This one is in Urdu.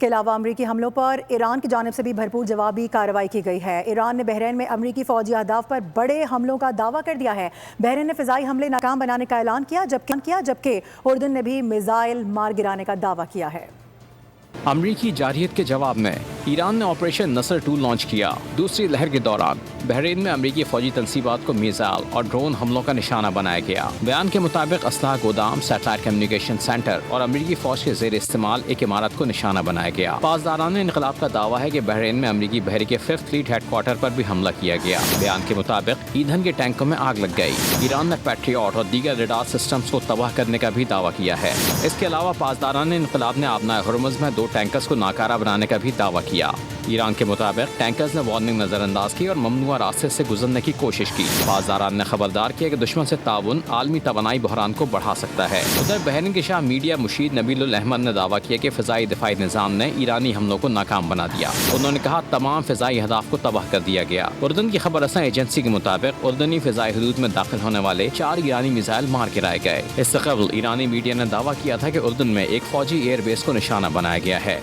کے علاوہ امریکی حملوں پر ایران کی جانب سے بھی بھرپور جوابی کارروائی کی گئی ہے۔ ایران نے بحرین میں امریکی فوجی اہداف پر بڑے حملوں کا دعویٰ کر دیا ہے۔ بحرین نے فضائی حملے ناکام بنانے کا اعلان کیا جبکہ اردن نے بھی میزائل مار گرانے کا دعویٰ کیا ہے۔ امریکی جارحیت کے جواب میں ایران نے آپریشن نصر 2 لانچ کیا۔ دوسری لہر کے دوران بحرین میں امریکی فوجی تنصیبات کو میزائل اور ڈرون حملوں کا نشانہ بنایا گیا۔ بیان کے مطابق اسلحہ گودام، سیٹلائٹ کمیونیکیشن سینٹر اور امریکی فوج کے زیر استعمال ایک عمارت کو نشانہ بنایا گیا۔ پاسداران انقلاب کا دعویٰ ہے کہ بحرین میں امریکی بحری کے 5th فلیٹ ہیڈ کوارٹر پر بھی حملہ کیا گیا۔ بیان کے مطابق ایندھن کے ٹینکوں میں آگ لگ گئی۔ ایران نے پیٹریوٹ اور دیگر ریڈار سسٹمز کو تباہ کرنے کا بھی دعویٰ کیا ہے۔ اس کے علاوہ پاسداران انقلاب نے آبنائے ہرمز میں 2 ٹینکرز کو ناکارہ بنانے کا بھی دعویٰ کیا۔ ایران کے مطابق ٹینکرز نے وارننگ نظر انداز کی اور ممنوعہ راستے سے گزرنے کی کوشش کی۔ پاسداران نے خبردار کیا کہ دشمن سے تعاون عالمی توانائی بحران کو بڑھا سکتا ہے۔ ادھر بحرین کے شاہ میڈیا مشیر نبیل الاحمد نے دعویٰ کیا کہ فضائی دفاعی نظام نے ایرانی حملوں کو ناکام بنا دیا۔ انہوں نے کہا تمام فضائی اہداف کو تباہ کر دیا گیا۔ اردن کی خبر رساں ایجنسی کے مطابق اردنی فضائی حدود میں داخل ہونے والے 4 ایرانی میزائل مار گرائے گئے۔ اس سے قبل ایرانی میڈیا نے دعویٰ کیا تھا کہ اردن میں ایک فوجی ایئر بیس کو نشانہ بنایا گیا ہے۔